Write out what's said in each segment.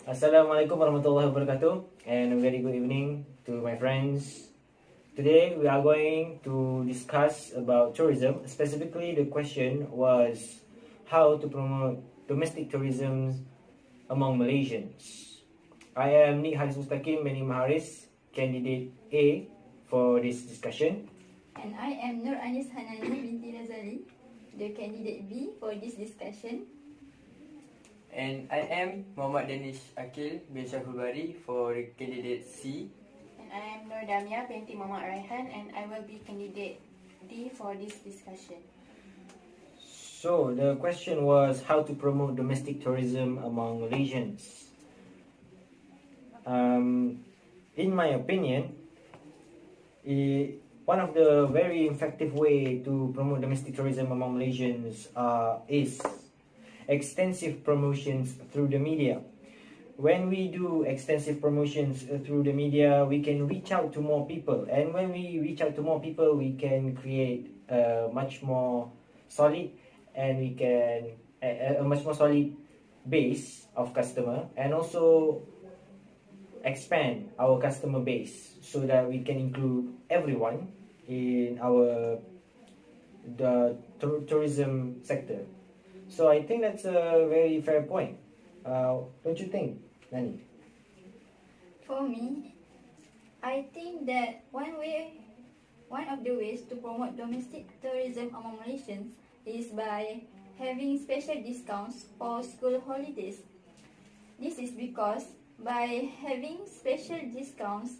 Assalamualaikum warahmatullahi wabarakatuh, and a very good evening to my friends. Today we are going to discuss about tourism. Specifically, the question was how to promote domestic tourism among Malaysians. I am Nik Haris Mustaqim bin Haris, candidate A for this discussion. And I am Nur Anis Hanani binti Razali, the candidate B for this discussion. And I am Muhammad Danish Akil bin Syahul Bari for candidate C. And I am Nur Damia binti Muhammad Raihan, and I will be candidate D for this discussion. So the question was how to promote domestic tourism among Malaysians. In my opinion, one of the very effective way to promote domestic tourism among Malaysians is extensive promotions through the media. When we do extensive promotions through the media, we can reach out to more people, and when we reach out to more people, we can create a much more solid and we can a much more solid base of customer, and also expand our customer base so that we can include everyone in the tourism sector. So I think that's a very fair point. Don't you think, Nani? For me, I think that one of the ways to promote domestic tourism among Malaysians is by having special discounts for school holidays. This is because by having special discounts,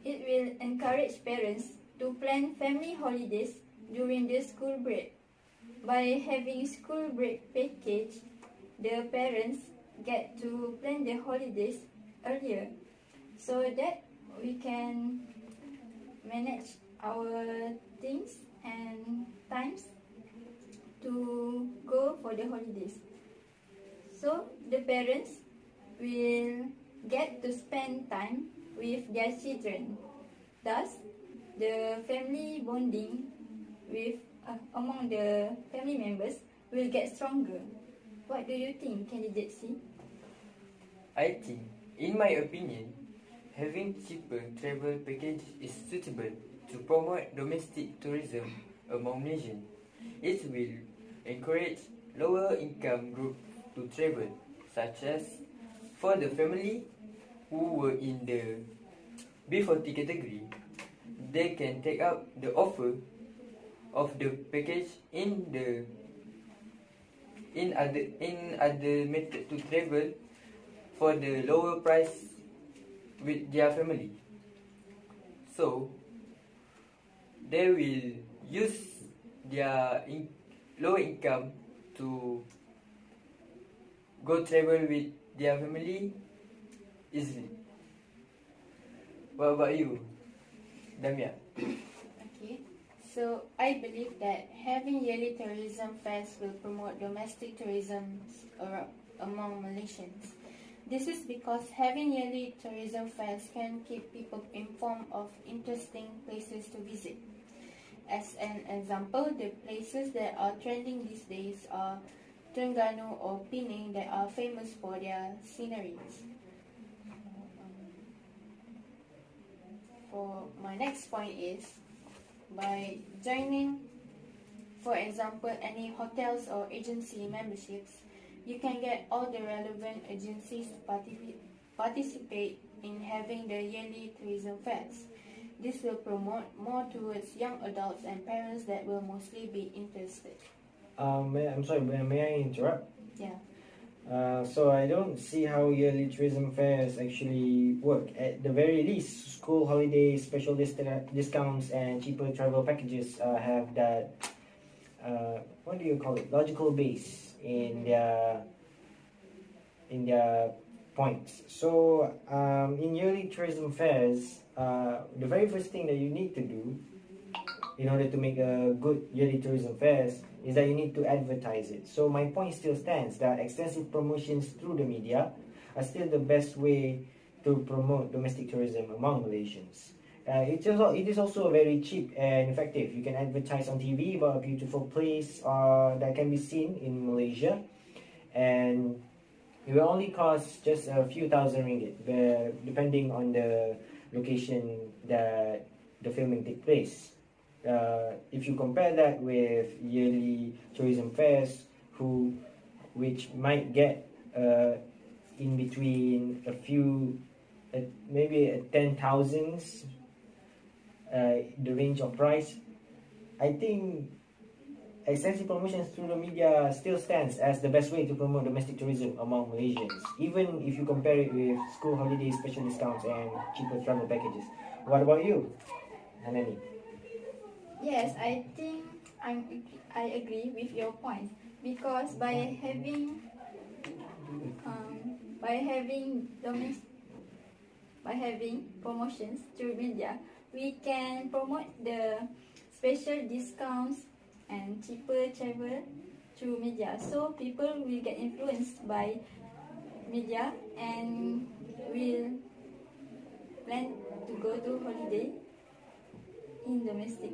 it will encourage parents to plan family holidays during the school break. By having school break package, the parents get to plan their holidays earlier so that we can manage our things and times to go for the holidays. So the parents will get to spend time with their children. Thus, the family bonding among the family members will get stronger. What do you think, candidate C? I think, in my opinion, having cheaper travel package is suitable to promote domestic tourism among Malaysians. It will encourage lower income group to travel, such as for the family who were in the B40 category. They can take up the offer of the package in other method to travel for the lower price with their family. So they will use their low income to go travel with their family easily. What about you, Damia? Okay, so I believe that having yearly tourism fairs will promote domestic tourism among Malaysians. This is because having yearly tourism fairs can keep people informed of interesting places to visit. As an example, the places that are trending these days are Terengganu or Penang, that are famous for their sceneries. For my next point is, by joining, for example, any hotels or agency memberships, you can get all the relevant agencies to participate in having the yearly tourism fairs. This will promote more towards young adults and parents that will mostly be interested. I'm sorry, may I interrupt? Yeah. So I don't see how yearly tourism fairs actually work. At the very least, school holidays, special discounts, and cheaper travel packages have that, what do you call it, logical base in their points. So in yearly tourism fairs, the very first thing that you need to do in order to make a good yearly tourism fairs is that you need to advertise it. So my point still stands that extensive promotions through the media are still the best way to promote domestic tourism among Malaysians. It is also very cheap and effective. You can advertise on TV about a beautiful place that can be seen in Malaysia, and It will only cost just a few thousand ringgit, depending on the location that the filming take place. If you compare that with yearly tourism fairs, which might get in between a few, maybe 10,000s, the range of price, I think extensive promotions through the media still stands as the best way to promote domestic tourism among Malaysians, even if you compare it with school holidays, special discounts, and cheaper travel packages. What about you, Hanani? Yes, I think I agree with your point, because by having promotions through media, we can promote the special discounts and cheaper travel through media. So people will get influenced by media and will plan to go to holiday in domestic.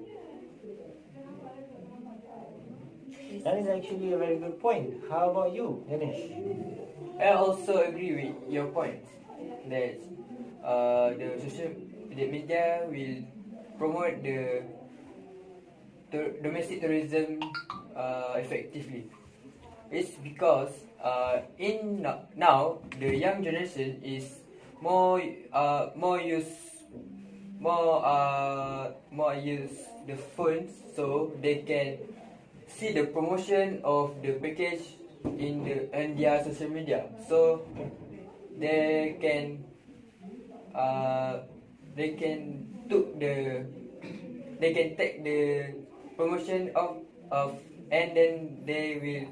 That is actually a very good point. How about you, Ganesh? I also agree with your point that the media will promote the domestic tourism effectively. It's because now the young generation is more use the phones, so they can see the promotion of the package in their social media, so they can take the promotion of and then they will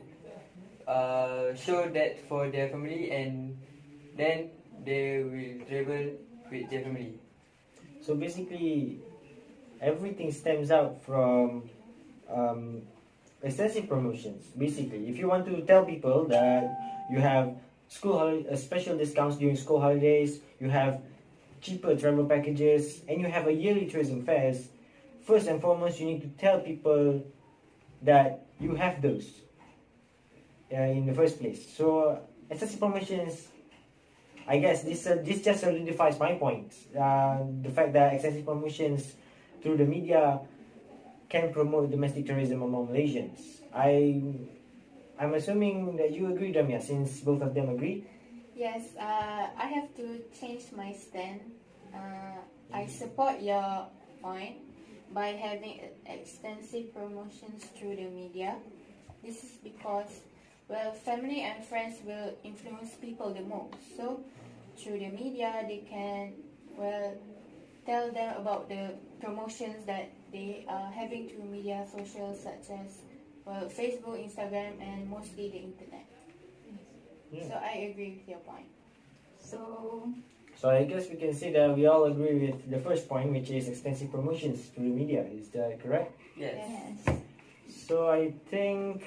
show that for their family, and then they will travel with their family. So basically, everything stems out from extensive promotions. Basically, if you want to tell people that you have special discounts during school holidays, you have cheaper travel packages, and you have a yearly tourism fairs, first and foremost, you need to tell people that you have those in the first place. So extensive promotions, I guess this just solidifies my point. The fact that extensive promotions through the media can promote domestic tourism among Malaysians. I'm assuming that you agree, Damia, since both of them agree. Yes, I have to change my stand. I support your point by having extensive promotions through the media. This is because, well, family and friends will influence people the most. So, through the media, they can, well, tell them about the promotions that they are having through media, social, such as, well, Facebook, Instagram, and mostly the internet. Yeah. So I agree with your point. So I guess we can say that we all agree with the first point, which is extensive promotions through the media. Is that correct? Yes. Yes. So I think,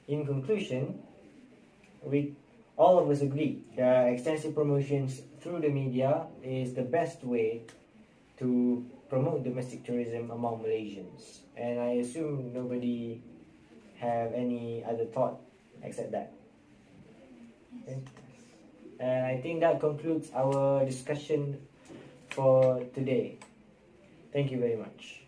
in conclusion, all of us agree that extensive promotions through the media is the best way to promote domestic tourism among Malaysians. And I assume nobody have any other thought except that. Okay. And I think that concludes our discussion for today. Thank you very much.